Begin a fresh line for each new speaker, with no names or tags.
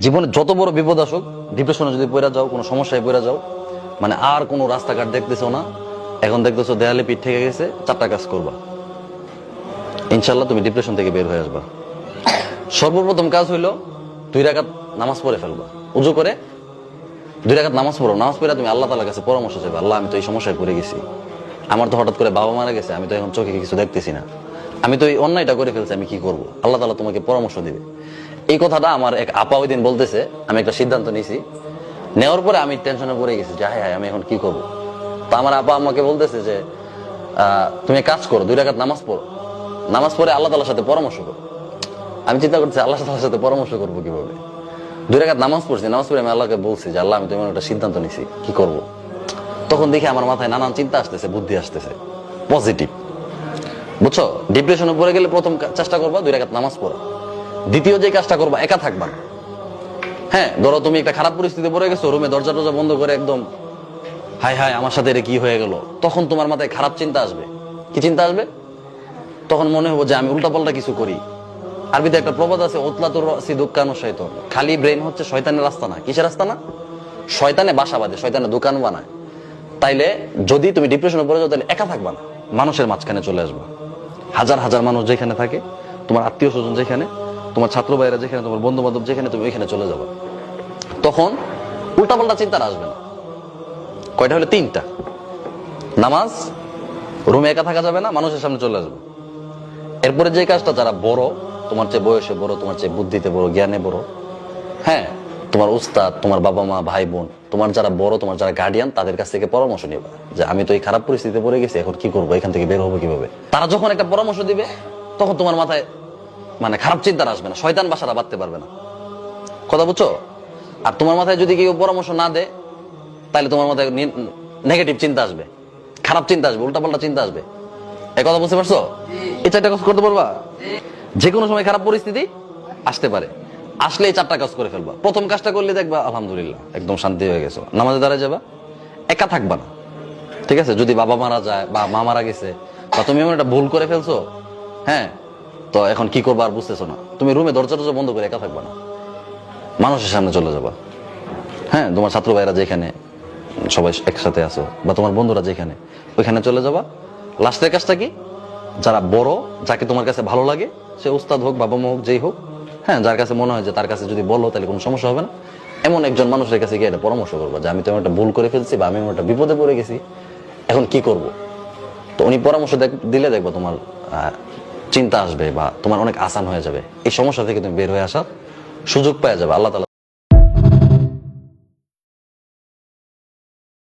জীবনে যত বড় বিপদ আসুক, ডিপ্রেশনে যদি পড়ে যাও, কোনো সমস্যায় পড়ে যাও, মানে আর কোনো রাস্তাঘাট দেখতেছো না, এখন দেখতেছো দেয়ালে পিঠ থেকে গেছে, 4টা কাজ করবা, ইনশাল্লাহ তুমি ডিপ্রেশন থেকে বের হয়ে আসবা। সর্বপ্রথম কাজ হইলো 2 রাকাত নামাজ পড়ে ফেলবা। উজু করে 2 রাকাত নামাজ পড়ো। নামাজ পড়ে তুমি আল্লাহ তাআলার কাছে পরামর্শ চাইবা, আল্লাহ আমি তো এই সমস্যায় পড়ে গেছি, আমার তো হঠাৎ করে বাবা মারা গেছে, আমি তো এখন চোখে কিছু দেখতেছি না, আমি তো এই অন্যায়টা করে ফেলছি, আমি কি করব? আল্লাহ তাআলা তোমাকে পরামর্শ দিবে। এই কথাটা আমার এক আপা ওই দিন বলতেছে, আমি একটা সিদ্ধান্ত নিয়েছি, নেওয়ার পরে আমি টেনশনে পড়ে গেছি যে হায় হায় আমি এখন কি করব। তো আমার আপা আমাকে বলতেছে যে তুমি কাজ করো, 2 রাকাত নামাজ পড়ো, নামাজ পড়ে আল্লাহ তাআলার সাথে পরামর্শ করো। আমি চিন্তা করতেছি আল্লাহ তাআলার সাথে পরামর্শ করবো কিভাবে। 2 রাকাত নামাজ পড়ছি, নামাজ পড়ে আমি আল্লাহকে বলছি যে আল্লাহ আমি তো এমন একটা সিদ্ধান্ত নিছি, কি করব। তখন দেখি আমার মাথায় নানান চিন্তা আসতেছে, বুদ্ধি আসতেছে পজিটিভ, বুঝছো? ডিপ্রেশনে পড়ে গেলে প্রথম চেষ্টা করবা 2 রাকাত নামাজ পড়া। দ্বিতীয় যে কাজটা করবা, একা থাকবা না। হ্যাঁ, ধরো তুমি একটা খারাপ পরিস্থিতি পড়ে গেছো, রুমে দরজা টরজা বন্ধ করে একদম হায় হায় আমার সাথে এটা কি হয়ে গেল, তখন তোমার মাথায় খারাপ চিন্তা আসবে। কি চিন্তা আসবে? তখন মনে হবো যে আমি উল্টাপাল্টা কিছু করি। আরবিতে একটা প্রবাদ আছে, ওতলাতুর রাসি দুক্কানু শাইতান। খালি ব্রেন হচ্ছে শয়তানের রাস্তা না। কিসের রাস্তা না? শয়তানে বাসা বাঁধে, শয়তানে দোকান বানায়। তাইলে যদি তুমি ডিপ্রেশনে পড়ে যাও, তাহলে একা থাকবা না, মানুষের মাঝখানে চলে আসবা। হাজার হাজার মানুষ যেখানে থাকে, তোমার আত্মীয় স্বজন যেখানে, তোমার ছাত্র ভাইরা যেখানে, তোমার বন্ধু বান্ধব যেখানে, তুমি ওইখানে চলে যাবা। তখন উল্টাপাল্টা চিন্তা আসবে না। কয়টা হলো? 3টা। নামাজ, রুমে একা থাকা যাবে না, মানুষের সামনে চলে আসবে। এরপরে যে কাজটা, যারা বড়, তোমার চেয়ে বয়সে বড়, তোমার চেয়ে বুদ্ধিতে বড়, জ্ঞানে বড়, হ্যাঁ, তোমার উস্তাদ, তোমার বাবা মা, ভাই বোন, তোমার যারা বড়, তোমার যারা গার্ডিয়ান, তাদের কাছ থেকে পরামর্শ নিবা যে আমি তো এই খারাপ পরিস্থিতিতে পড়ে গেছি, এখন কি করবো, এখান থেকে বের হবো কিভাবে। তারা যখন একটা পরামর্শ দিবে, তখন তোমার মাথায় মানে খারাপ চিন্তা আসবে না, শয়তান বাসাটা বাঁধতে পারবে না। কথা বুঝছো? আর তোমার মাথায় যদি কেউ পরামর্শ না দেয়, তাহলে তোমার মাথায় নেগেটিভ চিন্তা আসবে, খারাপ চিন্তা আসবে, উল্টাপাল্টা চিন্তা আসবে। এই কথা বুঝতে পারছো? এই 4টা কাজ করতে পারবা। যে কোনো সময় খারাপ পরিস্থিতি আসতে পারে, আসলে এই 4টা কাজ করে ফেলবা। প্রথম কাজটা করলে দেখবা আলহামদুলিল্লাহ একদম শান্তি হয়ে গেছো, নামাজে দাঁড়ায় যাবা, একা থাকবা না। ঠিক আছে? যদি বাবা মারা যায় বা মা মারা গেছে, বা তুমি এমন একটা ভুল করে ফেলছো, হ্যাঁ, তো এখন কি করবা আর বুঝতেছো না, তুমি রুমে দরজা টরজা বন্ধ করে একা থাকবা না, মানুষের সামনে চলে যাবা। হ্যাঁ, তোমার ছাত্র ভাইরা যেখানে সবাই একসাথে আছো, বা তোমার বন্ধুরা যেখানে, ওইখানে চলে যাবা। লাস্টের কাজটা কি? যারা বড়, যাকে তোমার কাছে ভালো লাগে, সে উস্তাদ হোক, বাবা মা হোক, যেই হোক, হ্যাঁ, যার কাছে মনে হয় যে তার কাছে যদি বলো তাহলে কোনো সমস্যা হবে না, এমন একজন মানুষের কাছে গিয়ে একটা পরামর্শ করবো যে আমি তো একটা ভুল করে ফেলছি, বা আমি একটা বিপদে পড়ে গেছি, এখন কি করব। তো উনি পরামর্শ দিলে দেখবো তোমার চিন্তা আসবে, বা তোমার অনেক আসান হয়ে যাবে, এই সমস্যা থেকে তুমি বের হয়ে আসার সুযোগ পেয়ে যাবে। আল্লাহ তাআলা